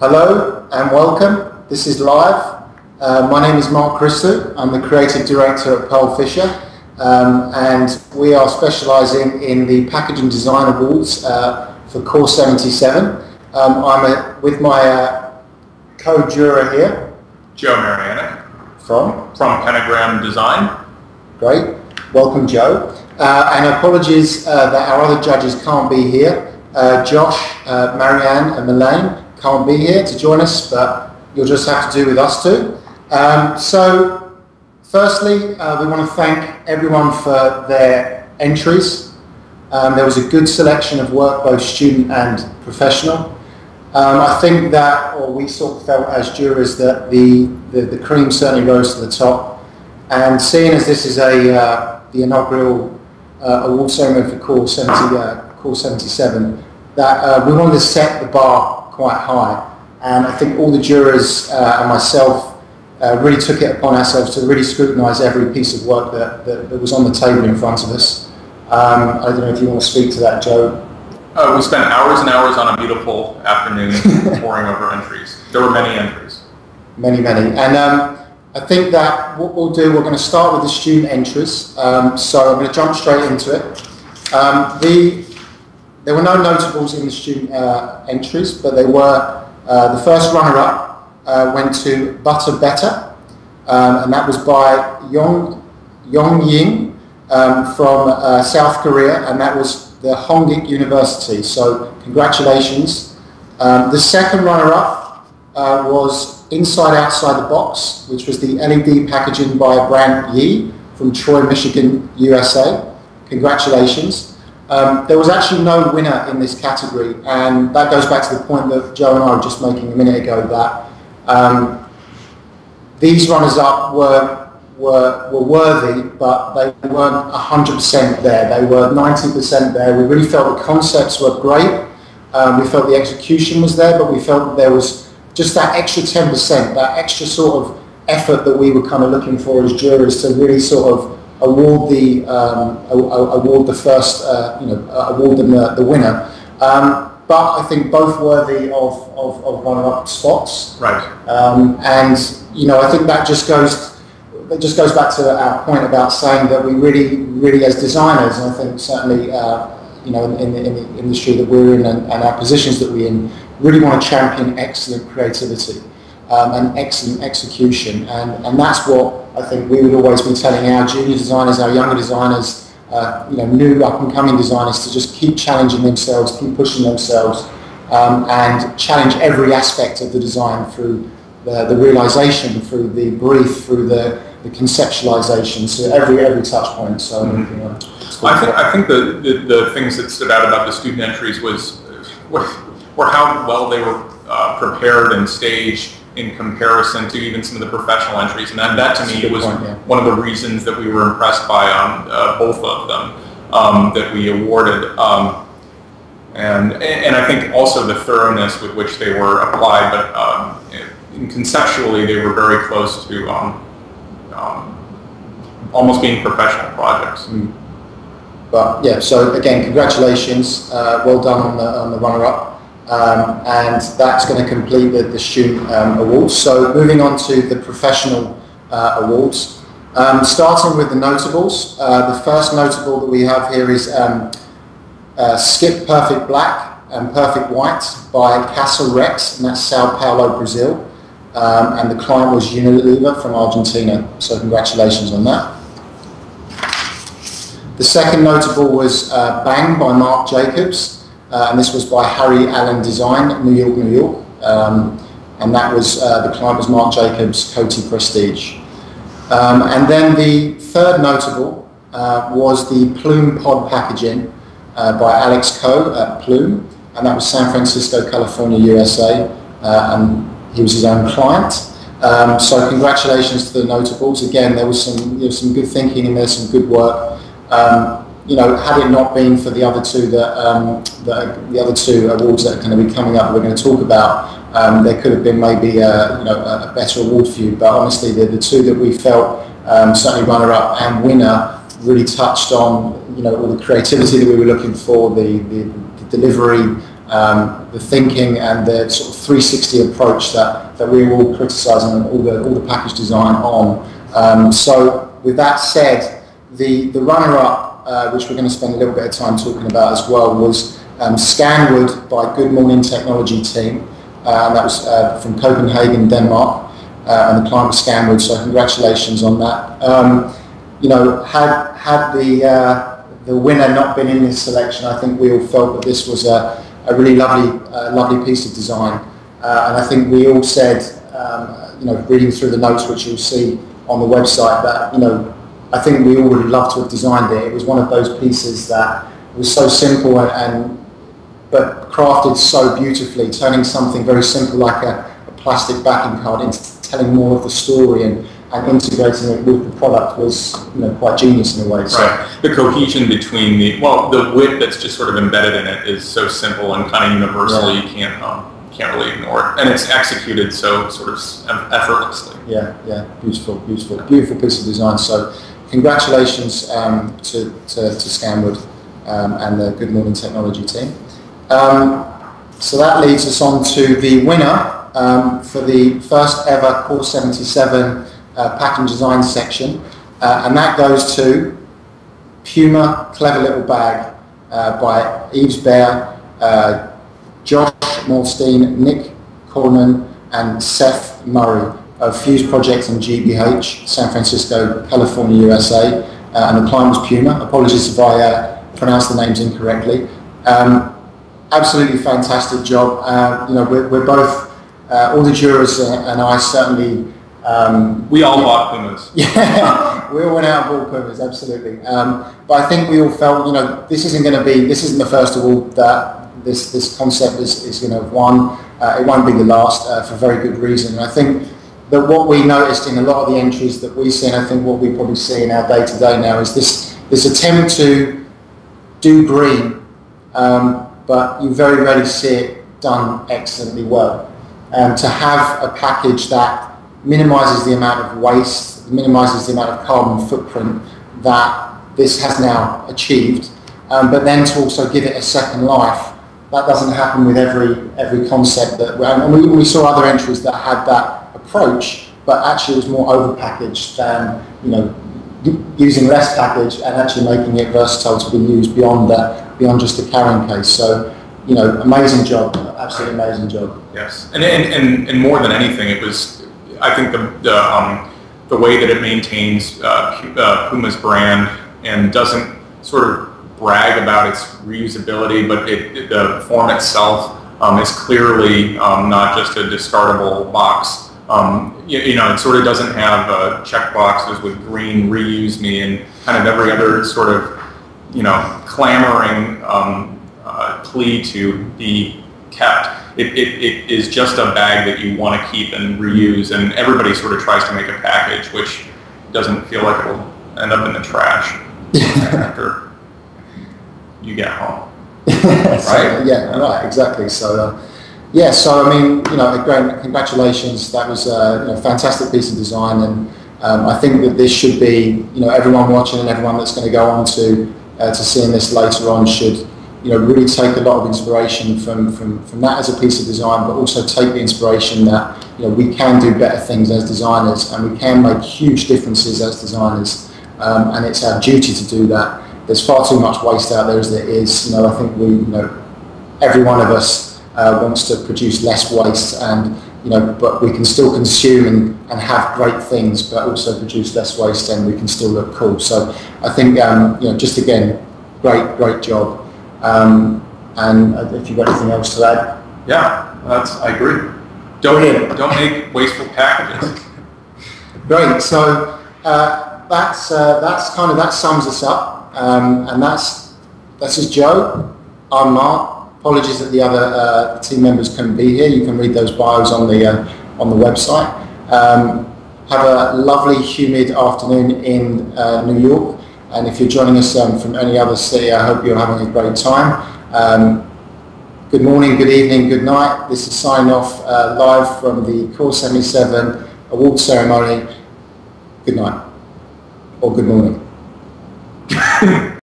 Hello and welcome. This is live. My name is Christou. I'm the creative director at Pearl Fisher, and we are specialising in the Packaging Design Awards for Course 77. I'm with my co-juror here, Joe Marianek from Pentagram Design. Great. Welcome, Joe. And apologies that our other judges can't be here. Josh, Marianne and Melanie can't be here to join us, but you'll just have to do with us two. So firstly, we want to thank everyone for their entries. There was a good selection of work, both student and professional. I think that, or we sort of felt as jurors, that the cream certainly rose to the top. And seeing as this is the inaugural award ceremony for Course 77, that we wanted to set the bar quite high, and I think all the jurors and myself really took it upon ourselves to really scrutinise every piece of work that was on the table in front of us. I don't know if you want to speak to that, Joe. We spent hours and hours on a beautiful afternoon poring over entries. There were many entries. Many. And I think that what we'll do, we're going to start with the student entries. So I'm going to jump straight into it. There were no notables in the student entries, but they were, the first runner-up went to Butter Better, and that was by Yong Ying from South Korea, and that was the Hongik University, so congratulations. The second runner-up was Inside Outside the Box, which was the LED packaging by Brand Yi from Troy, Michigan, USA. Congratulations. There was actually no winner in this category, and that goes back to the point that Joe and I were just making a minute ago, that these runners-up were worthy, but they weren't 100% there. They were 90% there. We really felt the concepts were great. We felt the execution was there, but we felt that there was just that extra 10%, that extra sort of effort that we were kind of looking for as jurors to really sort of award the first, award them the winner. But I think both worthy of runner-up spots. Right. And I think that just goes back to our point about saying that we really as designers, and I think certainly in the industry that we're in and our positions that we're in, really want to champion excellent creativity and excellent execution, and that's what I think we would always be telling our junior designers, our younger designers, new up-and-coming designers, to just keep challenging themselves, keep pushing themselves, and challenge every aspect of the design through the realisation, through the brief, through the conceptualisation, so every touch point. So I think the things that stood out about the student entries were how well they were prepared and staged in comparison to even some of the professional entries, and that to me was one of the reasons that we were impressed by both of them that we awarded, and I think also the thoroughness with which they were applied, but conceptually they were very close to almost being professional projects. But yeah, so again, congratulations, well done on the runner-up. And that's going to complete the student awards. So moving on to the professional awards. Starting with the notables. The first notable that we have here is Skip Perfect Black and Perfect White by Castle Rex, and that's Sao Paulo, Brazil. And the client was Unilever from Argentina. So congratulations on that. The second notable was Bang by Marc Jacobs. And this was by Harry Allen Design, New York, New York. And that was, the client was Marc Jacobs, Coty Prestige. And then the third notable was the Plume Pod Packaging by Alex Coe at Plume. And that was San Francisco, California, USA. And he was his own client. So congratulations to the notables. Again, there was some good thinking in there, some good work. Had it not been for the other two the other two awards that are going to be coming up, that we're going to talk about, there could have been maybe a better award for you. But honestly, the two that we felt certainly runner-up and winner really touched on all the creativity that we were looking for, the delivery, the thinking and the sort of 360 approach that we were all criticising all the package design on. So with that said, the runner-up, which we're going to spend a little bit of time talking about as well, was Scanwood by Good Morning Technology team. And that was from Copenhagen, Denmark, and the client was Scanwood, so congratulations on that. You know, had the winner not been in this selection, I think we all felt that this was a really lovely piece of design. And I think we all said, you know, reading through the notes, which you'll see on the website, that, you know, I think we all would have loved to have designed it. It was one of those pieces that was so simple but crafted so beautifully, turning something very simple like a plastic backing card into telling more of the story and integrating it with the product was, you know, quite genius in a way. So. Right. The cohesion between the wit that's just sort of embedded in it is so simple and kind of universal. Yeah. You can't really ignore it, and it's executed so sort of effortlessly. Yeah, beautiful piece of design. So, congratulations to Scanwood and the Good Morning Technology team. So that leads us on to the winner for the first ever Core 77 packaging design section, and that goes to Puma Clever Little Bag by Yves Bear, Josh Morstein, Nick Corman and Seth Murray of Fuse Projects in GBH, San Francisco, California, USA, and the client was Puma. Apologies if I pronounced the names incorrectly. Absolutely fantastic job. You know, we're both, all the jurors and I certainly... we all bought Pumas. Yeah, we all went out and bought Pumas, absolutely. But I think we all felt, you know, this isn't the first award that this concept is going to have won. It won't be the last for very good reason. And I think that what we noticed in a lot of the entries that we see, and I think what we probably see in our day-to-day now, is this attempt to do green, but you very rarely see it done excellently well. To have a package that minimises the amount of waste, minimises the amount of carbon footprint that this has now achieved, but then to also give it a second life. That doesn't happen with every concept and we saw other entries that had that approach, but actually it was more over-packaged than, you know, using less package and actually making it versatile to be used beyond just a carrying case. So, you know, amazing job, absolutely amazing job. Yes, and more than anything, it was, I think the way that it maintains Puma's brand and doesn't sort of brag about its reusability, but the form itself is clearly not just a discardable box. You know, it sort of doesn't have check boxes with green reuse me and kind of every other sort of, you know, clamoring plea to be kept. It is just a bag that you want to keep and reuse, and everybody sort of tries to make a package which doesn't feel like it will end up in the trash after you get home. Right? Yeah, right, exactly. So, yeah, so I mean, you know, again, congratulations. That was a, you know, fantastic piece of design, and I think that this should be, you know, everyone watching and everyone that's going to go on to seeing this later on should, you know, really take a lot of inspiration from that as a piece of design, but also take the inspiration that, you know, we can do better things as designers and we can make huge differences as designers, and it's our duty to do that. There's far too much waste out there as there is. You know, I think every one of us wants to produce less waste, and, you know, but we can still consume and have great things, but also produce less waste, and we can still look cool. So I think, you know, just again, great job. And if you've got anything else to add? Yeah, I agree. Don't make wasteful packages. Great. So that sums us up. And that's is Joe. I'm Mark. Apologies that the other team members couldn't be here. You can read those bios on the website. Have a lovely, humid afternoon in New York. And if you're joining us from any other city, I hope you're having a great time. Good morning, good evening, good night. This is signing off live from the Core 77 award ceremony. Good night or good morning.